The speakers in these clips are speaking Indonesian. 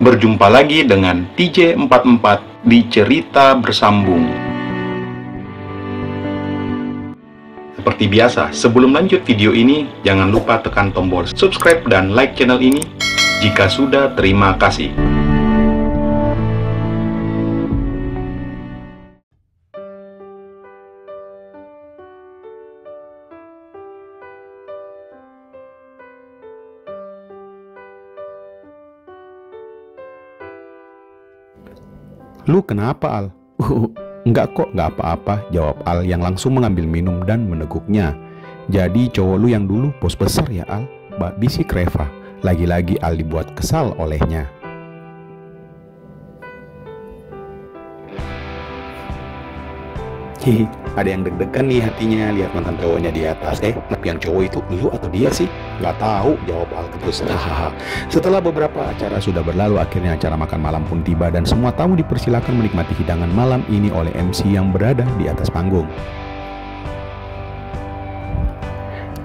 Berjumpa lagi dengan TJ44 di Cerita Bersambung. Seperti biasa, sebelum lanjut video ini, jangan lupa tekan tombol subscribe dan like channel ini. Jika sudah, terima kasih. Lu kenapa, Al? Enggak kok, enggak apa-apa, jawab Al yang langsung mengambil minum dan meneguknya. Jadi cowok lu yang dulu bos besar ya, Al? Bisik Reva. Lagi-lagi Al dibuat kesal olehnya. Hihi, ada yang deg-degan nih hatinya lihat mantan cowoknya di atas. Tapi yang cowok itu lu atau dia sih? Nggak tahu, jawab Al terus. Setelah beberapa acara sudah berlalu, akhirnya acara makan malam pun tiba dan semua tamu dipersilakan menikmati hidangan malam ini oleh MC yang berada di atas panggung.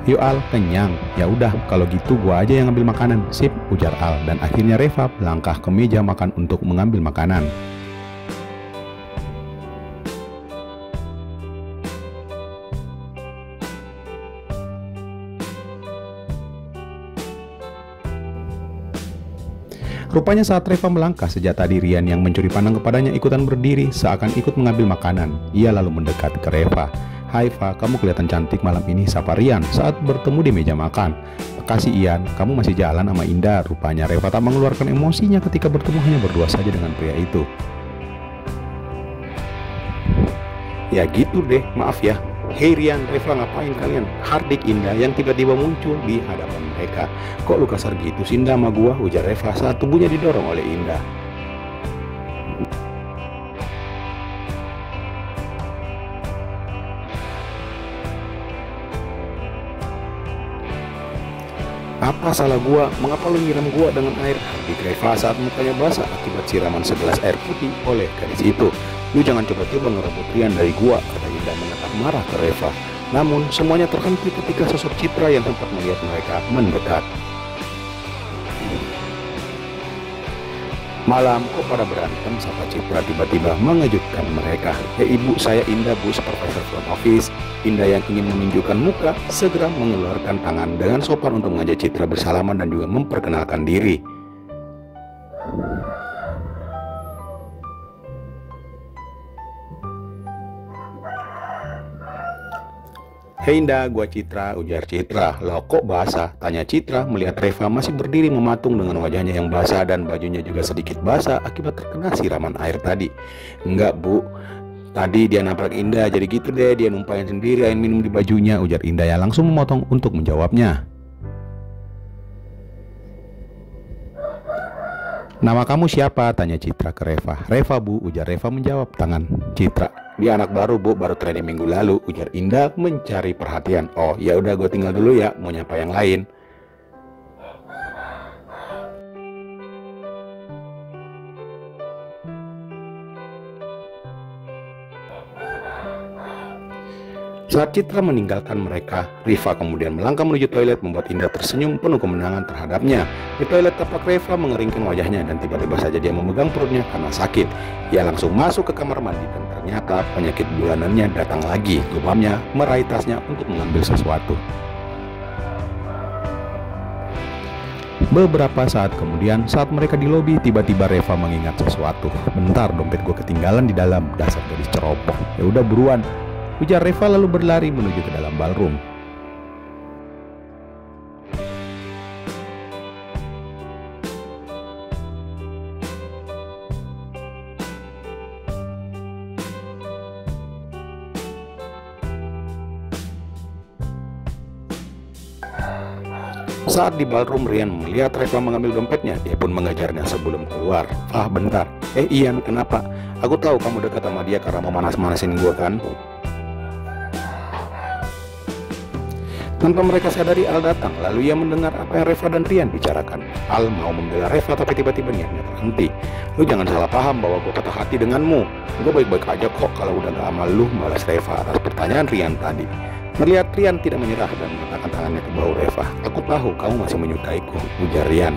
Yuk Al, kenyang. Ya udah, kalau gitu gua aja yang ngambil makanan. Sip, ujar Al dan akhirnya Reva melangkah ke meja makan untuk mengambil makanan. Rupanya saat Reva melangkah, sejak tadi Rian yang mencuri pandang kepadanya ikutan berdiri seakan ikut mengambil makanan. Ia lalu mendekat ke Reva. "Hai Fa, kamu kelihatan cantik malam ini," sapa Rian saat bertemu di meja makan. "Makasih Ian, kamu masih jalan sama Indah." Rupanya Reva tak mengeluarkan emosinya ketika bertemu hanya berdua saja dengan pria itu. "Ya gitu deh, maaf ya." "Hei Rian, Reva, ngapain kalian?" hardik Indah yang tiba-tiba muncul di hadapan mereka. "Kok lu kasar gitu sih Indah sama gua?" ujar Reva saat tubuhnya didorong oleh Indah. "Apa salah gua? Mengapa lu nyiram gua dengan air?" hardik Reva saat mukanya basah akibat siraman segelas air putih oleh gadis itu. "Lu jangan coba-coba ngerebut Rian dari gua," kata Indah menatap marah ke Reva. Namun semuanya terhenti ketika sosok Citra yang sempat melihat mereka mendekat. "Malam kok pada berantem?" sapa Citra tiba-tiba mengejutkan mereka. Ibu, saya Indah Bu, supervisor front office." Indah yang ingin menunjukkan muka segera mengeluarkan tangan dengan sopan untuk mengajak Citra bersalaman dan juga memperkenalkan diri. "Hei Indah, gua Citra," ujar Citra. "Loh kok basah?" tanya Citra melihat Reva masih berdiri mematung dengan wajahnya yang basah dan bajunya juga sedikit basah akibat terkena siraman air tadi. "Enggak Bu, tadi dia nabrak Indah, jadi gitu deh, dia numpahin sendiri air minum di bajunya," ujar Indah yang langsung memotong untuk menjawabnya. "Nama kamu siapa?" tanya Citra ke Reva. "Reva Bu," ujar Reva menjawab tangan Citra. "Dia anak baru Bu, baru training minggu lalu," ujar Indah mencari perhatian. "Oh ya udah, gue tinggal dulu ya, mau nyapa yang lain." Saat Citra meninggalkan mereka, Reva kemudian melangkah menuju toilet membuat Indah tersenyum penuh kemenangan terhadapnya. Di toilet tampak Reva mengeringkan wajahnya dan tiba-tiba saja dia memegang perutnya karena sakit. Ia langsung masuk ke kamar mandi dan ternyata penyakit bulanannya datang lagi. Gubamnya meraih tasnya untuk mengambil sesuatu. Beberapa saat kemudian, saat mereka di lobi, tiba-tiba Reva mengingat sesuatu. "Bentar, dompet gue ketinggalan di dalam, dasar gadis ceroboh." "Ya udah buruan," ujar Reva lalu berlari menuju ke dalam ballroom. Saat di ballroom, Rian melihat Reva mengambil dompetnya. Dia pun mengejarnya sebelum keluar. "Ah, bentar. Ian, kenapa? Aku tahu kamu dekat sama dia karena mau manas-manasin gue kan?" Tanpa mereka sadari, Al datang. Lalu ia mendengar apa yang Reva dan Rian bicarakan. Al mau membela Reva tapi tiba-tiba niatnya terhenti. "Lu jangan salah paham bahwa gue patah hati denganmu. Gue baik-baik aja kok." "Kalau udah gak sama lu," balas Reva atas pertanyaan Rian tadi. Melihat Rian tidak menyerah dan meletakkan tangannya ke bahu Reva. "Aku tahu kamu masih menyukaiku," ujar Rian.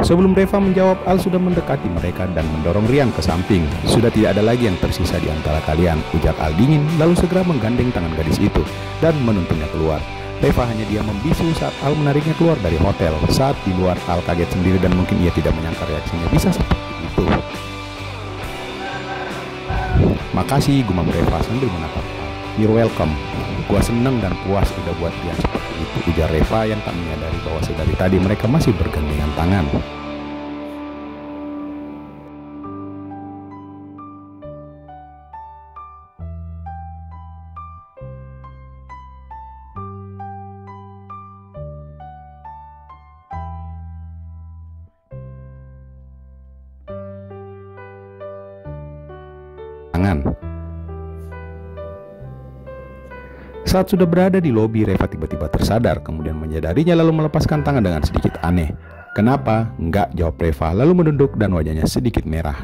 Sebelum Reva menjawab, Al sudah mendekati mereka dan mendorong Rian ke samping. Sudah tidak ada lagi yang tersisa di antara kalian, ujar Al dingin, lalu segera menggandeng tangan gadis itu dan menuntunnya keluar. Reva hanya diam membisu saat Al menariknya keluar dari hotel. Saat di luar, Al kaget sendiri dan mungkin ia tidak menyangka reaksinya bisa seperti itu. Makasih, gumam Reva sambil menatap Al. You're welcome. Gua seneng dan puas udah buat Rian seperti itu, ujar Reva yang tak menyadari bahwa sedari tadi mereka masih bergandengan tangan. Saat sudah berada di lobi, Reva tiba-tiba tersadar, kemudian menyadarinya lalu melepaskan tangan dengan sedikit aneh. Kenapa? Enggak, jawab Reva, lalu menunduk dan wajahnya sedikit merah.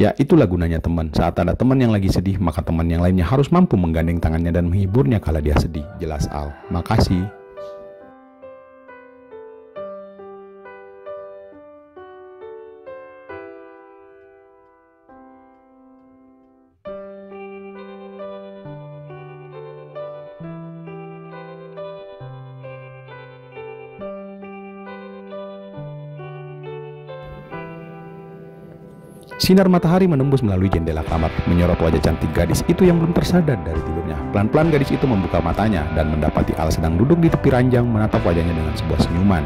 Ya, itulah gunanya teman. Saat ada teman yang lagi sedih, maka teman yang lainnya harus mampu menggandeng tangannya dan menghiburnya kala dia sedih, jelas Al. Makasih. Sinar matahari menembus melalui jendela kamar, menyorot wajah cantik gadis itu yang belum tersadar dari tidurnya. Pelan-pelan gadis itu membuka matanya dan mendapati Al sedang duduk di tepi ranjang menatap wajahnya dengan sebuah senyuman.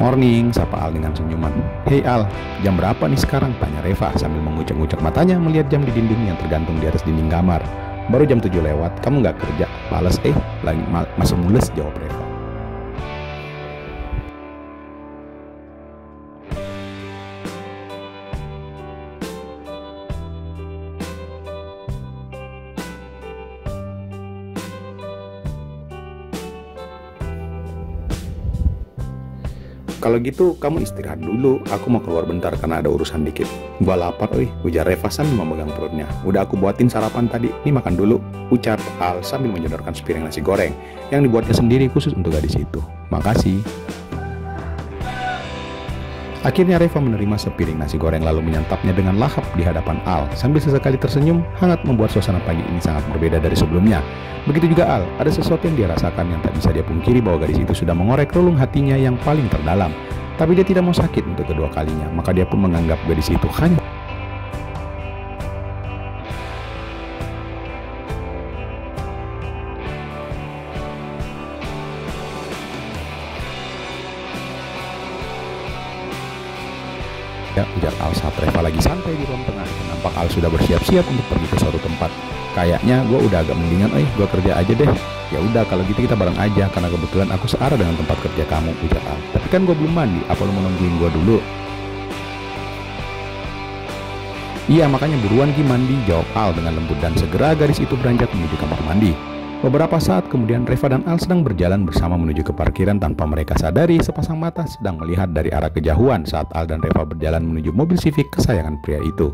Morning, sapa Al dengan senyuman. Hei Al, jam berapa nih sekarang? Tanya Reva sambil mengucek-ngucek matanya melihat jam di dinding yang tergantung di atas dinding kamar. Baru jam 7 lewat, kamu nggak kerja? Males lagi masih mules, jawab Reva. Kalau gitu kamu istirahat dulu, aku mau keluar bentar karena ada urusan dikit. Gua lapar, ujar Reva sambil memegang perutnya. Udah aku buatin sarapan tadi, nih makan dulu, ucap Al sambil menyodorkan sepiring nasi goreng yang dibuatnya sendiri khusus untuk gadis itu. Makasih. Akhirnya Reva menerima sepiring nasi goreng lalu menyantapnya dengan lahap di hadapan Al. Sambil sesekali tersenyum, hangat membuat suasana pagi ini sangat berbeda dari sebelumnya. Begitu juga Al, ada sesuatu yang dia rasakan yang tak bisa dia pungkiri bahwa gadis itu sudah mengorek relung hatinya yang paling terdalam. Tapi dia tidak mau sakit untuk kedua kalinya, maka dia pun menganggap gadis itu hanya ujar Al saat Reva lagi santai di ruang tengah. Nampak Al sudah bersiap-siap untuk pergi ke suatu tempat. Kayaknya gue udah agak mendingan, gue kerja aja deh. Ya udah kalau gitu kita bareng aja karena kebetulan aku searah dengan tempat kerja kamu, ujar Al. Tapi kan gue belum mandi, apa lo mau nungguin gue dulu? Iya makanya buruan Ki mandi, jawab Al dengan lembut dan segera gadis itu beranjak menuju kamar mandi. Beberapa saat kemudian Reva dan Al sedang berjalan bersama menuju ke parkiran tanpa mereka sadari sepasang mata sedang melihat dari arah kejauhan saat Al dan Reva berjalan menuju mobil Civic kesayangan pria itu.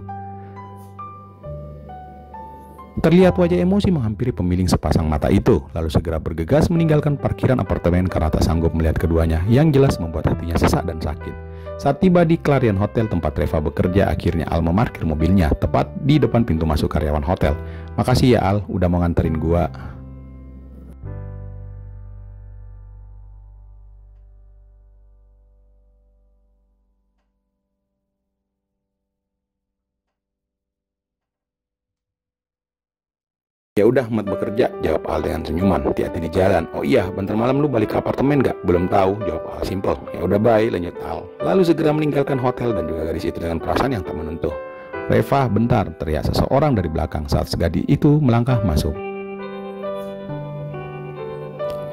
Terlihat wajah emosi menghampiri pemilik sepasang mata itu, lalu segera bergegas meninggalkan parkiran apartemen karena tak sanggup melihat keduanya yang jelas membuat hatinya sesak dan sakit. Saat tiba di Clarion Hotel tempat Reva bekerja, akhirnya Al memarkir mobilnya tepat di depan pintu masuk karyawan hotel. Makasih ya Al, udah mau nganterin gua. Ya udah, mat bekerja, jawab Al dengan senyuman. Hati-hati di jalan. Oh iya, bentar malam lu balik ke apartemen gak? Belum tahu, jawab Al simpel. Ya udah bye, lanjut Al. Lalu segera meninggalkan hotel dan juga gadis itu dengan perasaan yang tak menentu. Reva, bentar, teriak seseorang dari belakang saat gadis itu melangkah masuk.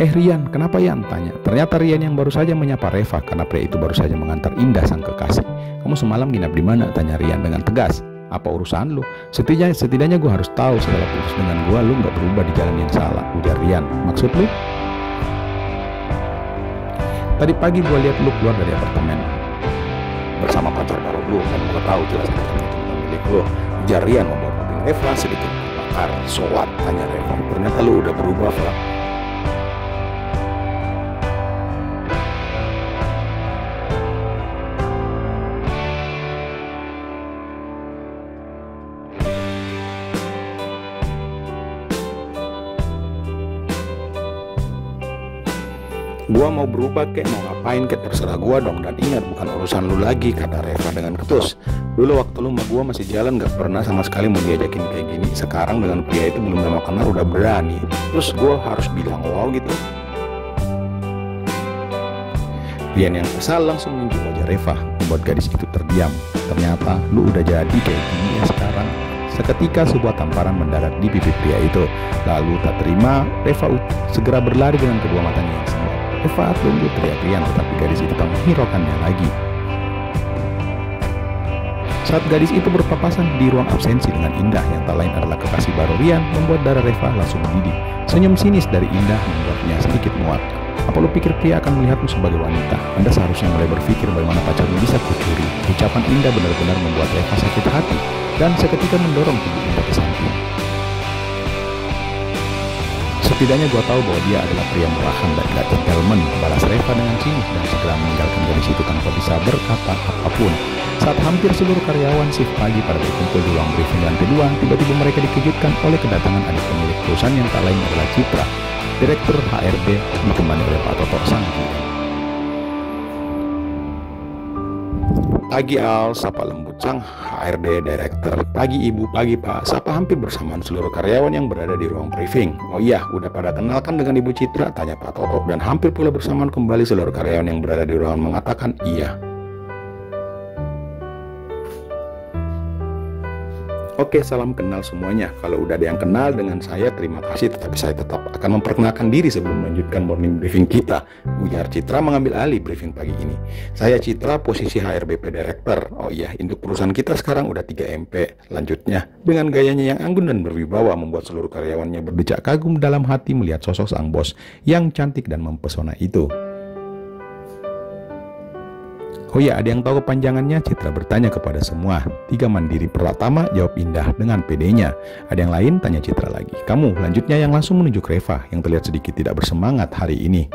Rian, kenapa Yan? Tanya. Ternyata Rian yang baru saja menyapa Reva karena pria itu baru saja mengantar Indah sang kekasih. Kamu semalam nginap di mana? Tanya Rian dengan tegas. Apa urusan lu? Setidaknya gue harus tahu setelah putus dengan gue lu nggak berubah di jalan yang salah, ujar Rian. Maksud lu? Tadi pagi gue lihat lu keluar dari apartemen bersama pacar baru lu, dan gue tahu jelas itu bukan milik lu, ujar Rian membuat mobil Reva sedikit terbakar. Soat? Tanya Reva. Ternyata lu udah berubah, Pak. Gua mau berubah kek, mau ngapain kek, terserah gua dong. Dan ingat, bukan urusan lu lagi, kata Reva dengan ketus. Dulu waktu lu sama gua masih jalan gak pernah sama sekali mau diajakin kayak gini. Sekarang dengan pria itu belum lama kenal udah berani. Terus gua harus bilang wow gitu? Rian yang kesal langsung menunjuk wajah Reva, membuat gadis itu terdiam. Ternyata lu udah jadi kayak gini ya sekarang. Seketika sebuah tamparan mendarat di pipi pria itu. Lalu tak terima, Reva segera berlari dengan kedua matanya yang sembab. Reva, tunggu, teriak Rian, tetapi gadis itu tak menghiraukannya lagi. Saat gadis itu berpapasan di ruang absensi dengan Indah yang tak lain adalah kekasih baru Rian, membuat darah Reva langsung mendidih. Senyum sinis dari Indah membuatnya sedikit muak. Apa lu pikir pria akan melihatmu sebagai wanita? Anda seharusnya mulai berpikir bagaimana pacarmu bisa kucuri. Ucapan Indah benar-benar membuat Reva sakit hati dan seketika mendorong tubuh Indah ke samping. Setidaknya gua tahu bahwa dia adalah pria murahan dan gak gentleman, balas Reva dengan cinis dan segera meninggalkan gadis itu tanpa bisa berkata apapun. Saat hampir seluruh karyawan shift pagi pada berkumpul di ruang briefing lantai 2, tiba-tiba mereka dikejutkan oleh kedatangan adik pemilik perusahaan yang tak lain adalah Citra, Direktur HRD, ditemani oleh Pak Toto sang guru. Pagi Al, sapa lembut sang HRD Direktur. Pagi Ibu, pagi Pak, sapa hampir bersamaan seluruh karyawan yang berada di ruang briefing. Oh iya, udah pada kenalkan dengan Ibu Citra, tanya Pak Toto. Dan hampir pula bersamaan kembali seluruh karyawan yang berada di ruangan mengatakan iya. Oke, salam kenal semuanya. Kalau udah ada yang kenal dengan saya, terima kasih. Tetapi saya tetap akan memperkenalkan diri sebelum melanjutkan morning briefing kita, ujar Citra mengambil alih briefing pagi ini. Saya Citra, posisi HRBP Director. Oh iya, induk perusahaan kita sekarang udah 3 MP. Lanjutnya, dengan gayanya yang anggun dan berwibawa membuat seluruh karyawannya berdecak kagum dalam hati melihat sosok sang bos yang cantik dan mempesona itu. Oh ya, ada yang tahu kepanjangannya? Citra bertanya kepada semua. 3 Mandiri pertama, jawab Indah dengan pedenya. Ada yang lain? Tanya Citra lagi. Kamu, lanjutnya yang langsung menunjuk Reva yang terlihat sedikit tidak bersemangat hari ini.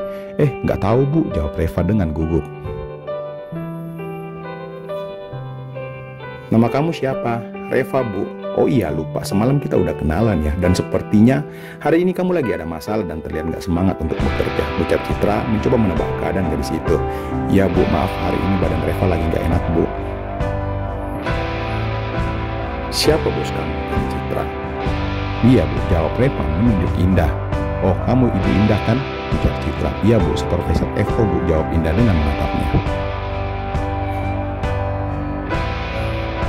Nggak tahu Bu, jawab Reva dengan gugup. Nama kamu siapa? Reva Bu. Oh iya, lupa, semalam kita udah kenalan ya. Dan sepertinya hari ini kamu lagi ada masalah dan terlihat nggak semangat untuk bekerja, ucap Citra mencoba menebak keadaan gadis itu. Iya Bu, maaf, hari ini badan Reva lagi nggak enak Bu. Siapa bos kamu? Tanya Citra. Iya Bu, jawab Reva menunjuk Indah. Oh, kamu Ibu Indah kan? Ucap Citra. Iya Bu, Supervisor Eko Bu, jawab Indah dengan menatapnya.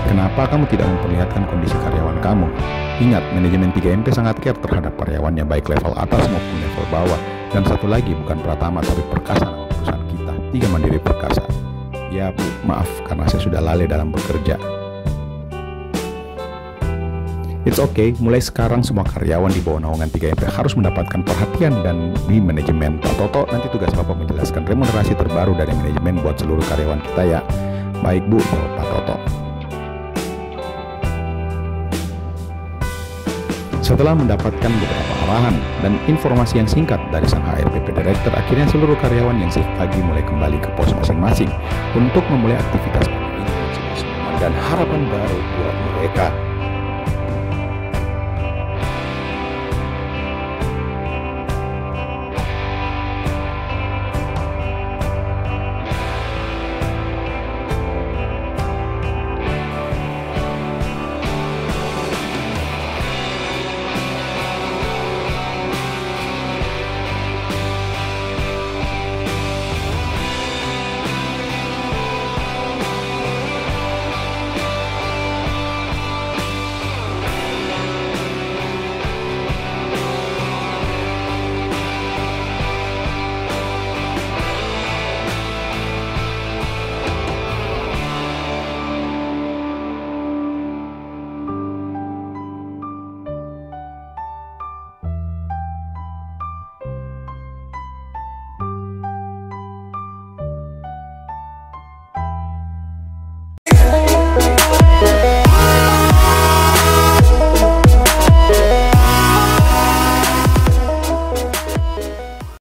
Kenapa kamu tidak memperlihatkan kondisi karyawan kamu? Ingat, manajemen 3MP sangat care terhadap karyawannya, baik level atas maupun level bawah. Dan satu lagi, bukan Pratama tapi Perkasa nama perusahaan kita, 3 Mandiri Perkasa. Ya Bu, maaf karena saya sudah lalai dalam bekerja. It's okay, mulai sekarang semua karyawan di bawah naungan 3MP harus mendapatkan perhatian dan di manajemen. Pak Toto, nanti tugas Bapak menjelaskan remunerasi terbaru dari manajemen buat seluruh karyawan kita ya. Baik Bu, jawab Pak Toto. Setelah mendapatkan beberapa arahan dan informasi yang singkat dari sang HRBP Director, akhirnya seluruh karyawan yang shift pagi mulai kembali ke pos masing-masing untuk memulai aktivitas pagi ini dan harapan baru buat mereka.